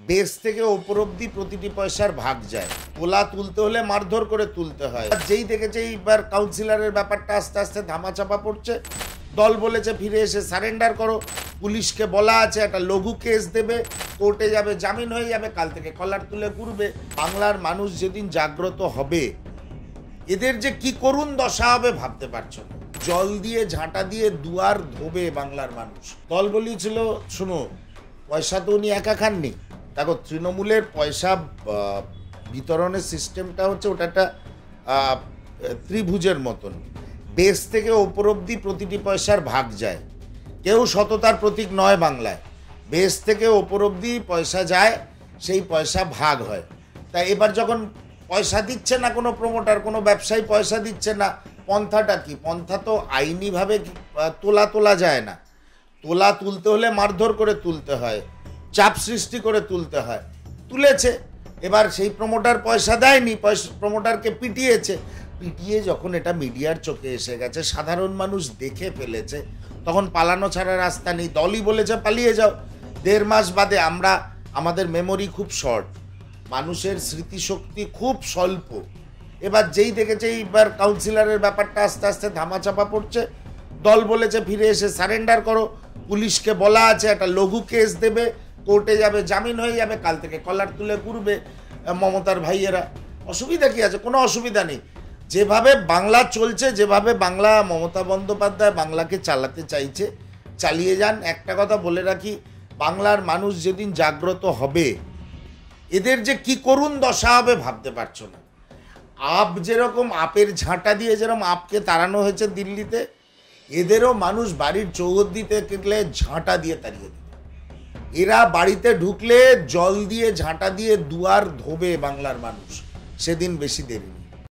Base থেকে ওপর অব্দি প্রতিটি পয়সার ভাগ যায়। তোলা তুলতে হলে মারধর করে তুলতে হয়। যেই দেখেছে এইবার কাউন্সিলরের ব্যাপারটা আস্তে আস্তে ধামাচাপা পড়ছে, দল বলেছে ফিরে এসে সারেন্ডার করো। পুলিশকে বলা আছে একটা লঘু কেস দেবে, কোর্টে যাবে, জামিন হয়ে যাবে, কাল থেকে কলার তুলে ঘুরবে। বাংলার মানুষ যেদিন জাগ্রত হবে, এদের যে কি করুণ দশা হবে ভাবতে পারছো না। জল দিয়ে ঝাঁটা দিয়ে দুয়ার ধোবে বাংলার মানুষ। দল বলিয়েছিল, শুনো, পয়সা তো উনি একা খাননি। দেখো, তৃণমূলের পয়সা বিতরণের সিস্টেমটা হচ্ছে ওটা একটা ত্রিভুজের মতন। বেস থেকে ওপর অব্দি প্রতিটি পয়সার ভাগ যায়। কেউ সততার প্রতীক নয় বাংলায়। বেস থেকে ওপর অব্দি পয়সা যায়, সেই পয়সা ভাগ হয়। তাই এবার যখন পয়সা দিচ্ছে না কোনো প্রমোটার, কোনো ব্যবসায়ী পয়সা দিচ্ছে না, পন্থাটা কি? পন্থা তো আইনিভাবে তোলা যায় না। তোলা তুলতে হলে মারধর করে তুলতে হয়, চাপ সৃষ্টি করে তুলতে হয়। তুলেছে, এবার সেই প্রমোটার পয়সা দেয়নি, প্রমোটারকে পিটিয়ে যখন এটা মিডিয়ার চোখে এসে গেছে, সাধারণ মানুষ দেখে ফেলেছে, তখন পালানো ছাড়া রাস্তা নেই। দলই বলেছে পালিয়ে যাও। 1.5 মাস বাদে আমাদের মেমোরি খুব শর্ট, মানুষের স্মৃতিশক্তি খুব স্বল্প। এবার যেই দেখেছে এইবার কাউন্সিলরের ব্যাপারটা আস্তে আস্তে ধামাচাপা পড়ছে, দল বলেছে ফিরে এসে সারেন্ডার করো। পুলিশকে বলা আছে একটা লঘু কেস দেবে, কোর্টে যাবে, জামিন হয়ে যাবে, কাল থেকে কলার তুলে ঘুরবে মমতার ভাইয়েরা। অসুবিধা কি আছে? কোনো অসুবিধা নেই। যেভাবে বাংলা চলছে, যেভাবে বাংলা মমতা বন্দ্যোপাধ্যায় বাংলাকে চালাতে চাইছে, চালিয়ে যান। একটা কথা বলে রাখি, বাংলার মানুষ যেদিন জাগ্রত হবে, এদের যে কি করুণ দশা হবে ভাবতে পারছো না। যেরকম আপের ঝাঁটা দিয়ে যেরকম আপকে তাড়ানো হয়েছে দিল্লিতে, এদেরও মানুষ বাড়ির চৌহদ্দিতে গেলে ঝাঁটা দিয়ে তাড়িয়ে দেবে। এরা বাড়িতে ঢুকলে জল দিয়ে ঝাঁটা দিয়ে দুয়ার ধোবে বাংলার মানুষ। সেদিন বেশি দেরি নেই।